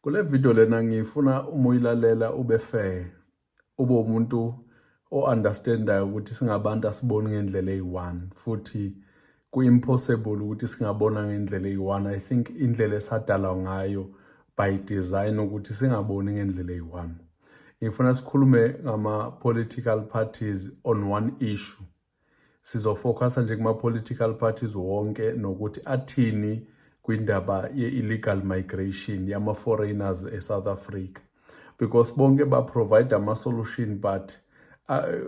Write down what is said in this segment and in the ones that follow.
Kule video lena ngifuna uma uyilalela ube fair, ube umuntu o-understandayo ukuthi singabantu asiboni ngendlela eyi-one futhi ku-impossible ukuthi singabona ngendlela eyi-one. I think indlela esadalwa ngayo by design ukuthi singaboni ngendlela eyi-one. Ngifuna sikhulume ngama-political parties on one issue. Sizofocusa nje kuma-political parties wonke nokuthi athini kwindaba ye-illegal migration yama-foreigners e-South Africa, because bonke ba-provide ama-solution but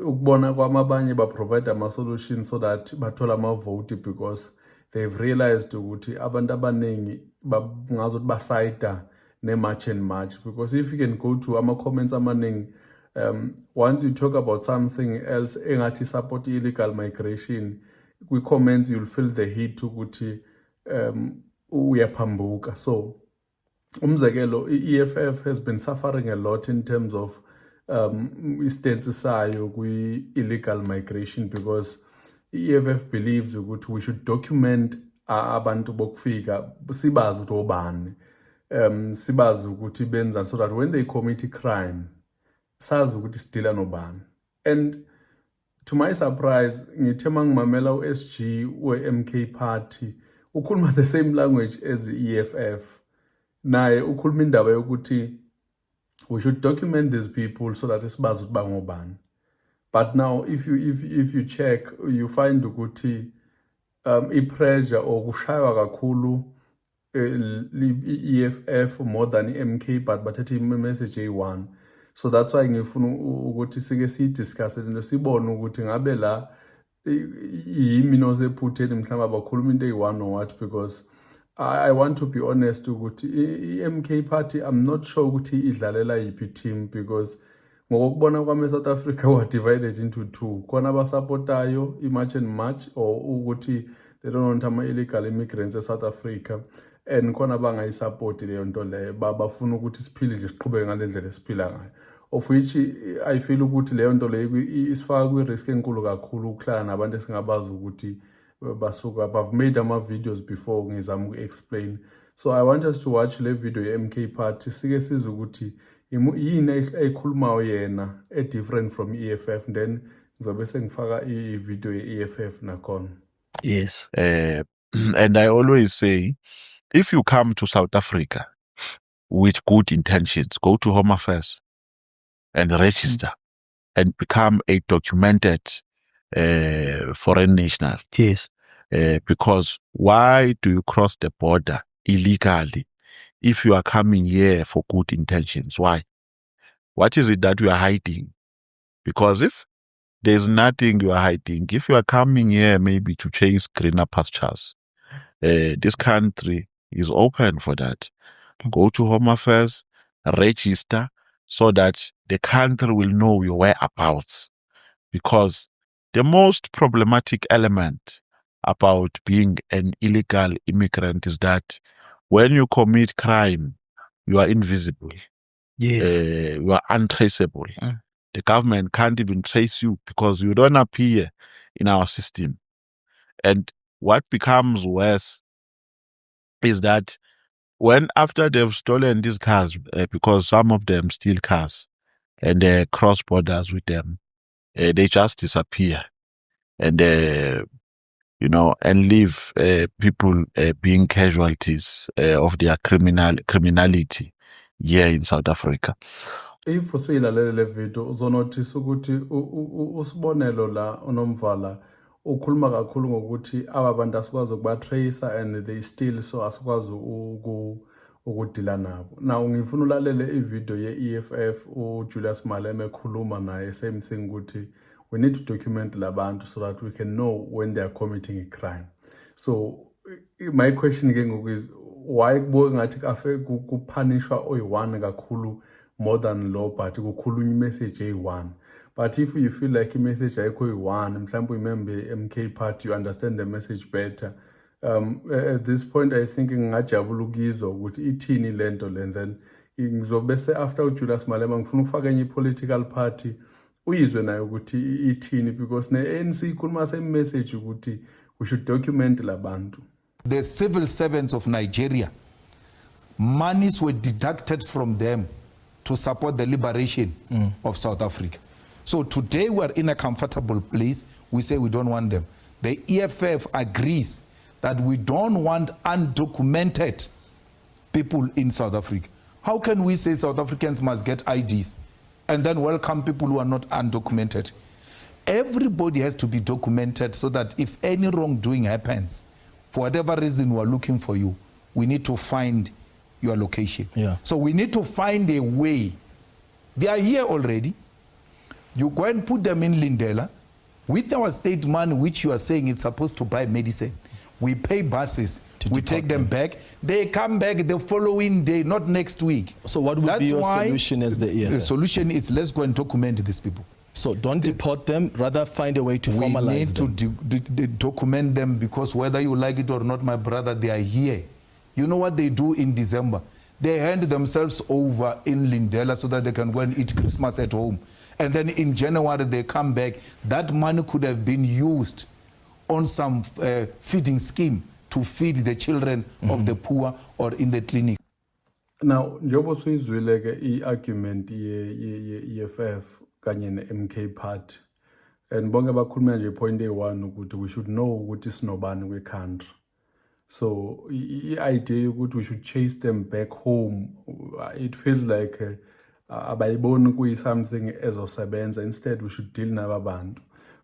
ukubona kwamabanye ba-provide ama-solution so that bathole ama-vote because they've realized ukuthi abantu abaningi ngazothi basayida ne-march and march. Because if you can go to ama-comments amaningi, once you talk about something else engathi support illegal migration, kwi-comments you'll feel the heat ukuthi uyaphambuka. So umzekelo, i-EFF has been suffering a lot in terms of istance sayo kwi-illegal migration, because i-EFF believes ukuthi we should document abantu bokufika, sibazi ukuthi obani, sibazi ukuthi benzani, so that when they commit a crime sazi ukuthi sidila nobani. And to my surprise, ngithe mangimamela u-SG we-MK Party ukhuluma the same language as the-EFF. Naye ukhuluma indaba yokuthi we should document these people so that sibazi ukuthi bangobani. But now if you check, you find ukuthi i-pressure or kushaywa kakhulu i-EFF more than i-MK, but bathethe i-message eyi-one. So that's why ngifuna ukuthi sike siyidiscusse lento, sibone ukuthi ngabe la yimi nosephutheni mhlawumbe abakhuluma into eyi-one or what, because I want to be honest ukuthi i-MK Party I'm not sure ukuthi idlalela yiphi team, because ngokubona kwami eSouth Africa were divided into two. Khona abasupportayo i-march and march, or ukuthi they don't want ama-illegal immigrants eSouth Africa, and khona bangayisupport leyo nto leyo, bafuna ukuthi siphile nje siqhubeke ngale ndlela esiphila ngayo, of which I feel ukuthi leyo nto leyo isifaka kwi-risk enkulu kakhulu ukuhlala nabantu esingabazi ukuthi basuka. I've made ama-videos before ngizama uku-explain. So I want us to watch le video ye-MK Party sike size ukuthi yini eyikhulumayo yena different from EFF, then ngizobe sengifaka i-video ye-EFF nakhona. Yes. And I always say, if you come to South Africa with good intentions, go to Home Affairs and register and become a documented foreign national. Yes. Because why do you cross the border illegally if you are coming here for good intentions? Why? What is it that you are hiding? Because if there's nothing you are hiding, if you are coming here maybe to chase greener pastures, this country is open for that. Go to Home Affairs, register, so that the country will know your whereabouts. Because the most problematic element about being an illegal immigrant is that when you commit crime, you are invisible. Yes. You are untraceable. The government can't even trace you because you don't appear in our system. And what becomes worse is that when after they've stolen these cars, because some of them steal cars and they cross borders with them, they just disappear and and leave people being casualties of their criminality here in South Africa. If usiyilalela le video uzonothisa ukuthi usibonelo la uNomvala ukhuluma kakhulu ngokuthi aba bantu asikwazi ukubatrace and they still, so asikwazi ukudila nabo. Now ngifuna ulalele ivideo ye-EFF uJulius Malema ekhuluma naye same thing ukuthi we need to document labantu so that we can know when they are committing a crime. So my question again is why kubuke ngathi kafe kupunishwa oyi-one kakhulu more than law, but kukhulunywa imessage eyi-one. But if you feel like imessage ayikho eyi-one, mhlawumbe remember MK Party, you understand the message better. At this point I think ngingajabula ukizwa ukuthi ithini lento le, and then ngizobe after uJulius Malema ngifuna ukufaka enye political party uyizwe nayo ukuthi ithini, because ne-ANC ikhuluma same message ukuthi we should document labantu. The civil servants of Nigeria monies were deducted from them to support the liberation of South Africa. So today we are in a comfortable place. We say we don't want them. The EFF agrees that we don't want undocumented people in South Africa. How can we say South Africans must get IDs and then welcome people who are not undocumented? Everybody has to be documented so that if any wrongdoing happens, for whatever reason we are looking for you, we need to find your location. Yeah. So we need to find a way. They are here already. You go and put them in Lindela with our state money, which you are saying it's supposed to buy medicine. We pay buses, we take them back. They come back the following day, not next week. So what would be your solution as the EFF? The solution is let's go and document these people. So don't deport them, rather find a way to formalize them. We need to document them, because whether you like it or not, my brother, they are here. You know what they do in December? They hand themselves over in Lindela so that they can go and eat Christmas at home. And then in January they come back. That money could have been used on some feeding scheme to feed the children of the poor or in the clinic. Now, njengoba siyizwile ke i-argument ye-EFF kanye ne-MK party, and bonke bakhuluma nje point eyi-1 ukuthi we should know ukuthi sinobani kwe-country. So i-idea ukuthi we should chase them back home, it feels like abayiboni kuyi-something ezosebenza. Instead we should deal naba bantu.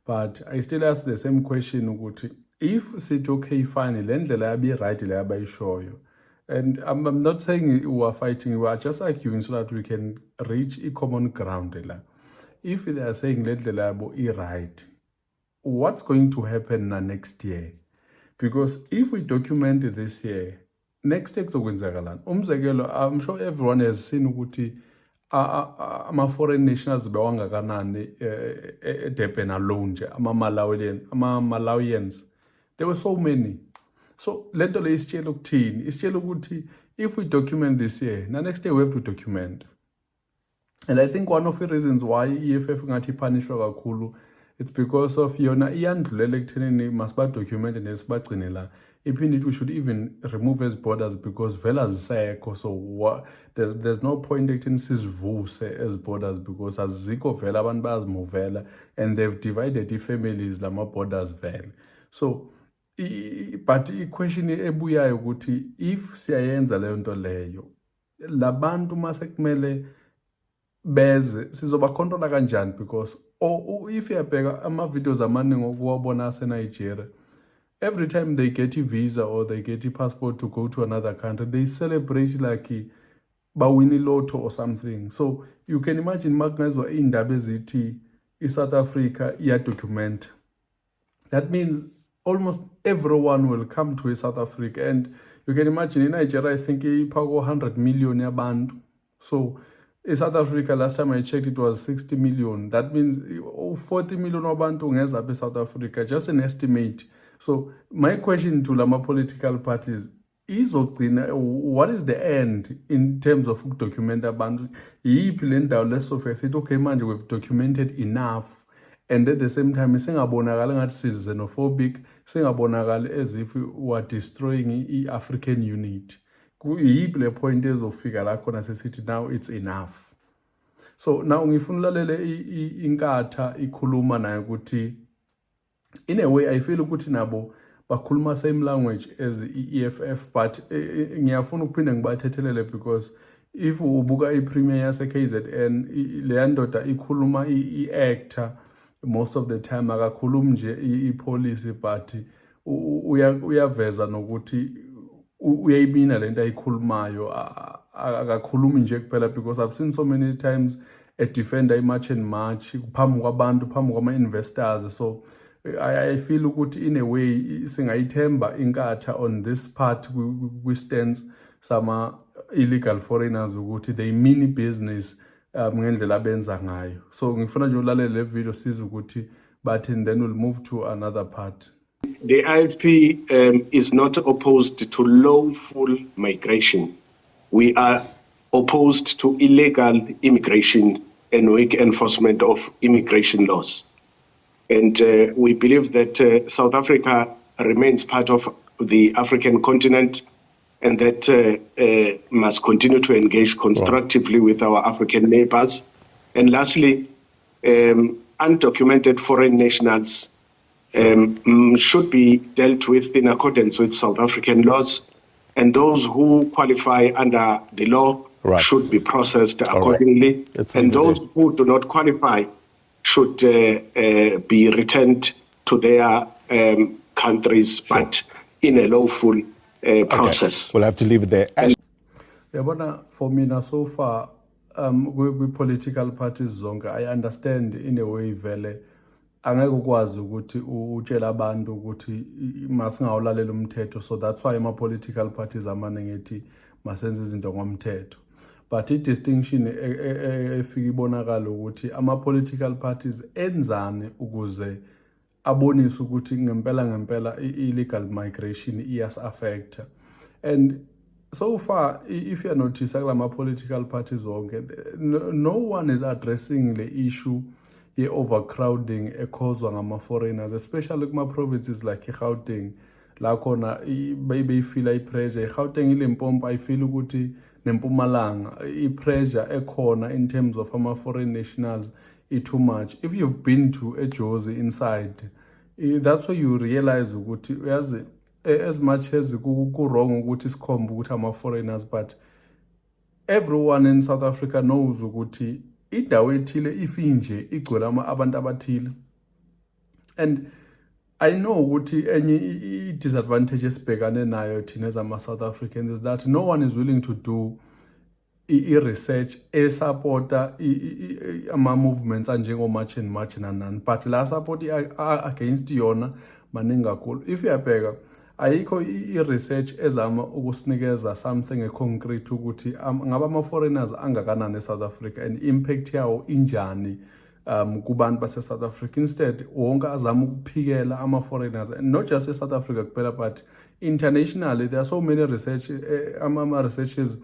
But I still ask the same question ukuthi if sithi okay fine le ndlela yabi right le abayishoyo, and I'm not saying we are fighting, we are just arguing so that we can reach a common ground la. If they are saying le ndlela yabo right, what's going to happen next year? Because if we document this year, next year kuzokwenzakalani? Umzekelo, I'm sure everyone has seen ukuthi ama-foreign nationals bewangakanani eDurban alone nje, ama-Malawians. There were so many. So lento le isitshela ukuthini? Isitshela ukuthi if we document this year, next year we have to document. And I think one of the reasons why EFF ngathi punishwa kakhulu, it's because of yona iyandlulela ekuthenini masiba document nesibagcine la. Iphinde we should even remove as borders because vela azisekho. So there's no point ekutheni sizivuse as borders because azikho vela abantu bayazimovela and they've divided i-families lama borders vele. So but i-question ebuyayo ukuthi if siyayenza leyo nto leyo, labantu mase kumele beze sizoba controla kanjani? Because if yabheka ama-videos amaningi okuwabona ase-Nigeria, every time they get a visa or they get a passport to go to another country, they celebrate like bawini lotto or something. So you can imagine magazwa indaba ezithi South Africa document. That means almost everyone will come to South Africa, and you can imagine in Nigeria I think iphako 100 million yabantu. So in South Africa, last time I checked, it was 60 million. That means 40 million wabantu ngeza be South Africa, just an estimate. So my question to Lama political parties is, what is the end in terms of document abantu? Okay, manje we've documented enough, and at the same time, singabonakala ngathi xenophobic, singabonakala as if we are destroying the African unity. Le point ezofika la khona sesithi now it's enough. So now ngifuna ulalele inkatha ikhuluma nayo ukuthi in a way I feel ukuthi nabo bakhuluma same language as EFF, but ngiyafuna ukuphinde ngibathethelele because if ubuka ipremier yase KZN le ndoda ikhuluma iactor most of the time akakhulumi nje ipolicy, but uyaveza nokuthi uyayibina lento ayikhulumayo, akakhulumi nje kuphela, because I've seen so many times a defender march and march phambi kwabantu, phambi kwama-investors. So I feel ukuthi in a way singayithemba inkatha on this part we stands sama illegal foreigners ukuthi they mean business ngendlela abenza ngayo. So ngifuna nje ulalele le video size ukuthi, but then we'll move to another part. The IFP is not opposed to lawful migration. We are opposed to illegal immigration and weak enforcement of immigration laws. And we believe that South Africa remains part of the African continent and that must continue to engage constructively with our African neighbors. And lastly, undocumented foreign nationals should be dealt with in accordance with South African laws, and those who qualify under the law should be processed accordingly, and those who do not qualify should be returned to their countries, but in a lawful process. We'll have to leave it there. Yeah, but for me now, so far, with political parties zonke, I understand in a way vele angeke ukwazi ukuthi utshela abantu ukuthi masingawulalela umthetho, so that's why ama-political parties amaningi ethi masenze izinto ngomthetho. But i-distinction efika ibonakala ukuthi ama-political parties enzani ukuze abonise ukuthi ngempela illegal migration iyas-affecta. And so far, if you notice, political parties, no one is addressing the issue of overcrowding caused by foreigners, especially in provinces like Gauteng. La khona baby feel a pressure. Gauteng iLimpopo I feel ukuthi neMpumalanga pressure ekhona in terms of foreign nationals is too much. If you've been to a Jozi inside, that's where you realize ukuthi as much as wrong ukuthi sikhomba ukuthi ama-foreigners, but everyone in South Africa knows ukuthi indawo ethile ifinje igcwele abantu abathile. And I know ukuthi enye disadvantage esibhekane nayo thina as ama-South Africans is that no one is willing to do i-research esupporta ama-movements anjengo-march and march nanani, but la support against yona maningi kakhulu. If uyabheka ayikho i-research ezama ukusinikeza something concrete ukuthi ngaba ama-foreigners angakanani eSouth Africa and impact yawo injani kubantu base-South Africa. Instead wonke azama ukuphikela ama-foreigners, and not just eSouth Africa kuphela but internationally. There are so many researchers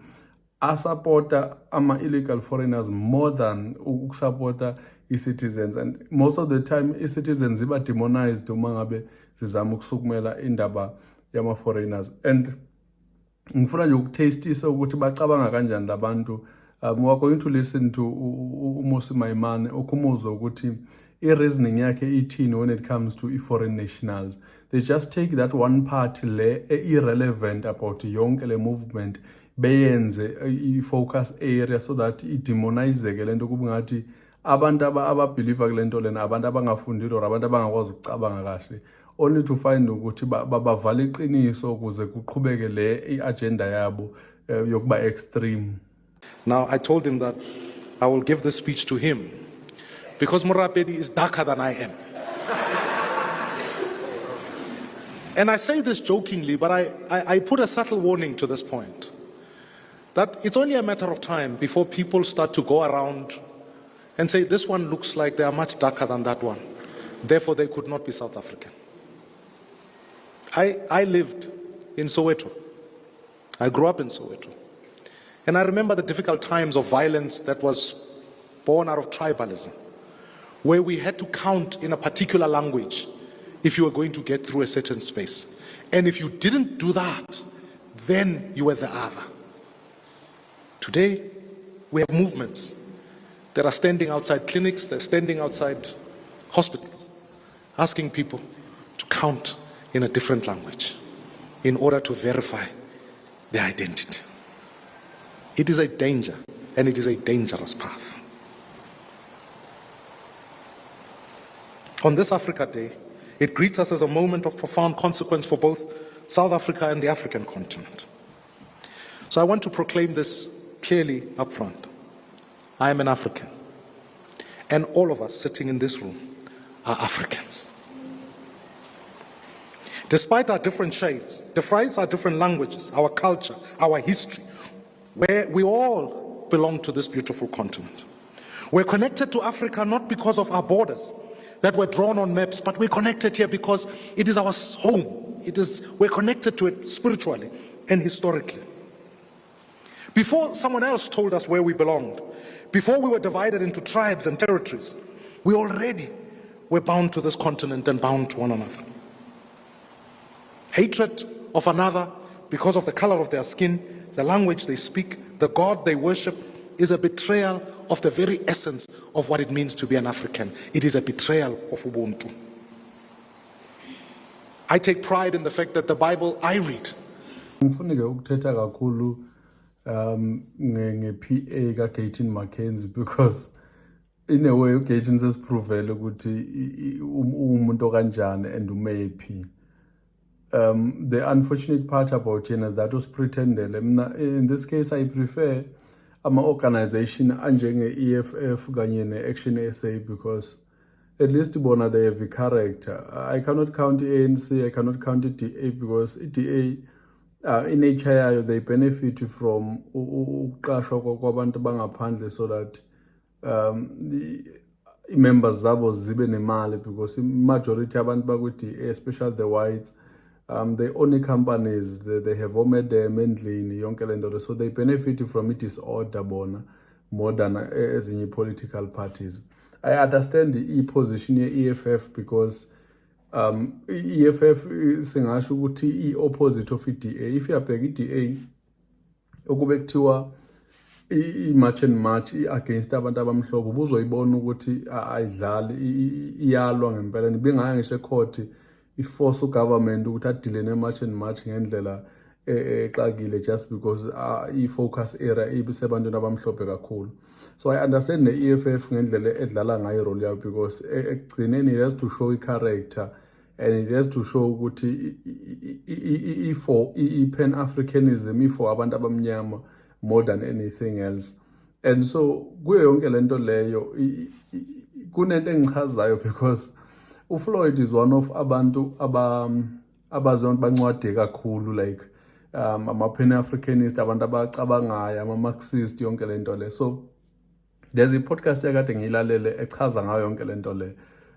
asupporta ama-illegal foreigners more than ukusupporta i-citizens, and most of the time i-citizens iba demonized uma ngabe zizama ukusukumela indaba yama-foreigners. And ngifuna nje ukutastisa ukuthi bacabanga kanjani labantu. We are going to listen to uMosi Maimane okhumuzwa ukuthi i-reasoning yakhe ithini when it comes to foreign nationals. They just take that one part le irrelevant about yonke le movement beyenze i-focus area so that i-demonizeke lento kuba ngathi abantu ababhiliva kulento lena abantu abangafundile or abantu abangakwazi ukucabanga kahle, only to find ukuthi bavala iqiniso ukuze kuqhubeke le i-agenda yabo yokuba extreme. Now, I told him that I will give this speech to him because Morapedi is darker than I am. And I say this jokingly, but I put a subtle warning to this point, that it's only a matter of time before people start to go around and say, this one looks like they are much darker than that one, therefore they could not be South African. I lived in Soweto. I grew up in Soweto. And I remember the difficult times of violence that was born out of tribalism, where we had to count in a particular language if you were going to get through a certain space. And if you didn't do that, then you were the other. Today, we have movements that are standing outside clinics, they're standing outside hospitals, asking people to count in a different language in order to verify their identity. It is a danger, and it is a dangerous path. On this Africa Day, it greets us as a moment of profound consequence for both South Africa and the African continent. So I want to proclaim this clearly up front. I am an African, and all of us sitting in this room are Africans. Despite our different shades, despite our different languages, our culture, our history, where we all belong to this beautiful continent. We're connected to Africa not because of our borders that were drawn on maps, but we're connected here because it is our home. We're connected to it spiritually and historically. Before someone else told us where we belonged, before we were divided into tribes and territories, we already were bound to this continent and bound to one another. Hatred of another because of the color of their skin, the language they speak, the God they worship, is a betrayal of the very essence of what it means to be an African. It is a betrayal of Ubuntu. I take pride in the fact that the Bible I read Ngifunike ukuthetha kakhulu nge-PA ka-Gayton Mackenzie because in a way uGayton sesiprovele ukuthi umuntu kanjani and umephi. The unfortunate part about yena is that usipretendele. Mina in this case I prefer ama-organization anjenge-EFF kanye ne-Action SA because at least bona they have a character. I cannot count ANC, I cannot count DA because DA in nature yayo they benefit from ukuqashwa kwabantu bangaphandle so that members zabo zibe nemali because majority abantu baku-DA, especially the whites, they own companies, they have omedem endlini yonke le nto, so they benefit from i-disorder bona more than ezinye political parties. I understand the position ye-EFF because EFF singasho ukuthi i-opposite of i-DA. If uyabheka i-DA okube kuthiwa i-march and march against abantu abamhlophe ubuzoyibona ukuthi ayidlali iyalwa ngempela. Bengaya ngisho ecourt i-force ugovernment ukuthi adile ne-march and march ngendlela exakile just because i-focus area ibisebantwini abamhlophe kakhulu. So I understand the EFF ngendlela edlala ngayo role yayo because ekugcineni it has to show i-character and it has to show ukuthi for i-Pan-Africanism for abantu abamnyama more than anything else. And so kuyo yonke lento leyo kunento engichazayo because uFloyd is one of abantu abazona bancwade kakhulu like ama-Pan-Africanist, abantu abacabangayo, ama-Marxist, yonke lento le. So there's a podcast yakade ngiyilalele echaza ngayo yonke lento le,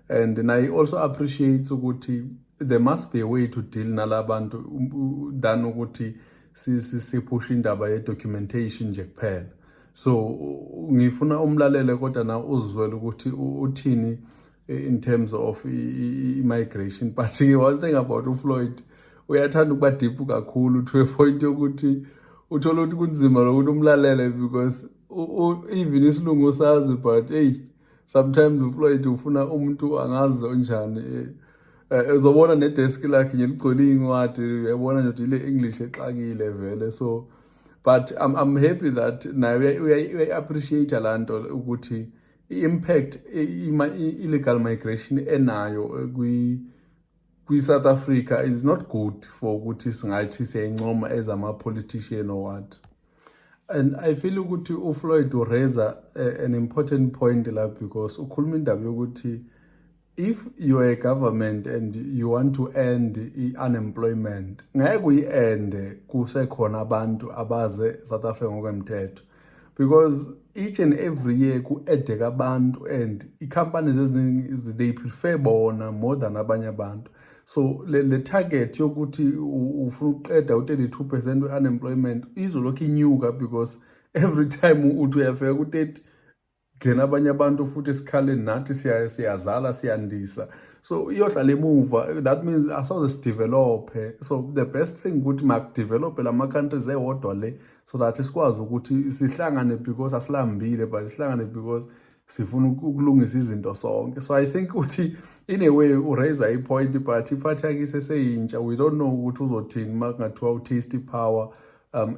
and I also appreciate ukuthi there must be a way to deal nalabantu than ukuthi sipushe indaba ye-documentation nje kuphela. So ngifuna umlalele kodwa na uzizwele ukuthi uthini in terms of immigration. But one thing about uFloyd, uyathanda ukuba deep kakhulu to a point yokuthi uthola ukuthi kunzima lokuthi umlalele because even isilungu sazi, but hey, sometimes uFloyd ufuna umuntu angazi onjani. Uzobona nedesk lakhe ngeligcwele incwadi, uyabona nje ile English exakile vele. So but I'm happy that naye we appreciate lanto ukuthi impact illegal migration enayo kwi-South Africa is not good for ukuthi singathi siyayincoma as ama-politician or what. And I feel ukuthi uFloyd raise an important point la because ukhuluma indaba yokuthi if you are a government and you want to end unemployment, ngeke uyi-ende kusekhona abantu abaze South Africa ngokwemthetho because each and every year ku-edeka abantu and i-companies eziningi they prefer bona more than abanye abantu. So le target yokuthi ufuna uqeda u-32% unemployment izolokhu inyuka because every time uthi uyafika ku-30 ngena abanye abantu futhi esikhaleni nathi siyazala siyandisa, so iyohlala emuva. That means asoze sidevelophe. So the best thing ukuthi makudevelophe lama-countries ewodwa le so that sikwazi ukuthi sihlangane because asilambile but sihlangane because sifuna ukulungisa izinto sonke. So I think ukuthi in a way uraise i-point but iphathi yakhe iseseyintsha, we don't know ukuthi uzothini makungathiwa u-taste power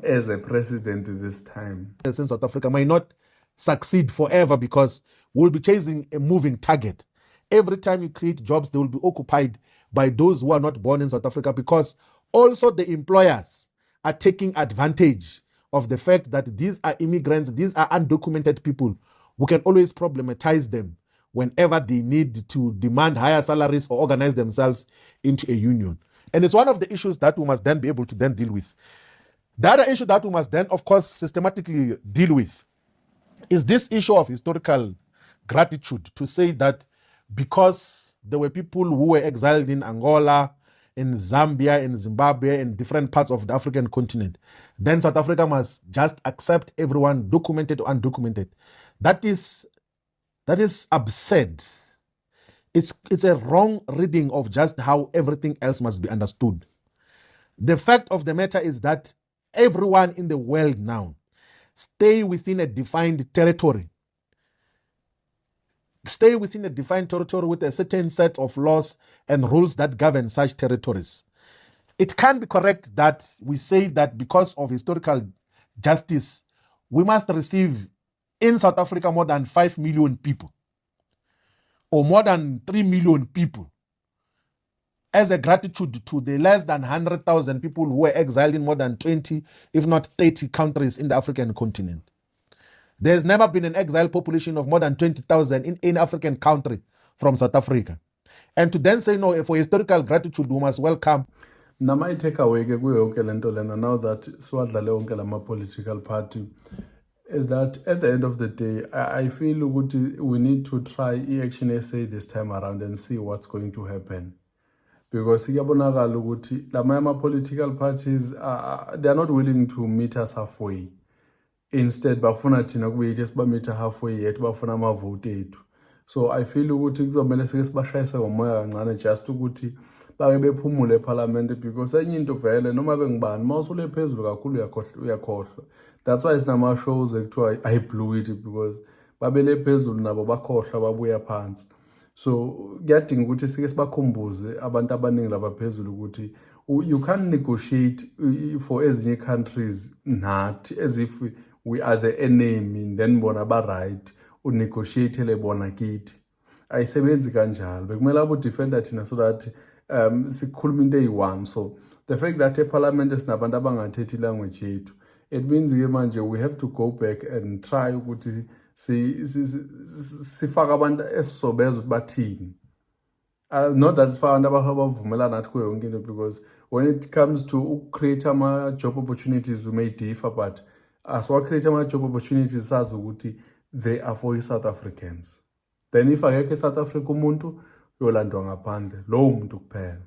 as a president this time. In South Africa may not succeed forever because we'll be chasing a moving target. Every time you create jobs, they will be occupied by those who are not born in South Africa because also the employers are taking advantage of the fact that these are immigrants, these are undocumented people who can always problematize them whenever they need to demand higher salaries or organize themselves into a union. And it's one of the issues that we must then be able to then deal with. The other issue that we must then, of course, systematically deal with is this issue of historical gratitude, to say that because there were people who were exiled in Angola, in Zambia, in Zimbabwe, in different parts of the African continent, then South Africa must just accept everyone, documented or undocumented. That is absurd. It's a wrong reading of just how everything else must be understood. The fact of the matter is that everyone in the world now stay within a defined territory. Stay within a defined territory with a certain set of laws and rules that govern such territories. It can be correct that we say that because of historical justice, we must receive in South Africa more than 5 million people or more than 3 million people as a gratitude to the less than 100,000 people who were exiled in more than 20, if not 30 countries in the African continent. There's never been an exile population of more than 20,000 in any African country from South Africa. And to then say, no, for historical gratitude, we must welcome. Now my takeaway ke kuyo yonke lento lena, now that siwadlale wonke lama political party, is that at the end of the day, I feel we need to try Action SA this time around and see what's going to happen. Because kuyabonakala ukuthi lama political parties they are not willing to meet us halfway. Instead bafuna thina kube yithi sibameet halfway yet bafuna amavote ethu. So I feel ukuthi kuzomela sike sibashayise ngomoya kancane just ukuthi bake bephumule eParliament, because enye into vele noma bengibani mawusule phezulu kakhulu uyakhohlwa. That's why sinama shows ekuthiwa I blew it, because babele phezulu nabo bakhohlwa babuya phansi. So kuyadinga ukuthi sike sibakhumbuze abantu abaningi labaphezulu ukuthi you can't negotiate for ezinye countries nathi as if we are the enemy, then bona ba right unegotiate le bona kithi. Ayisebenzi kanjalo. Bekumele abo defender thina so that sikhuluma into eyi-one. So the fact that eParliament sinabantu abangathethi language yethu, it means ke manje we have to go back and try ukuthi sifaka abantu esisobeza ukuthi bathini. Not that sifaka abantu abavumelana nathi kuyo yonke into, because when it comes to create ama-job opportunities we may differ, but asiwa-create ama-job opportunities sazi ukuthi they are for South Africans. Then if akekho eSouth Africa umuntu yolandwa ngaphandle, lowo muntu kuphela.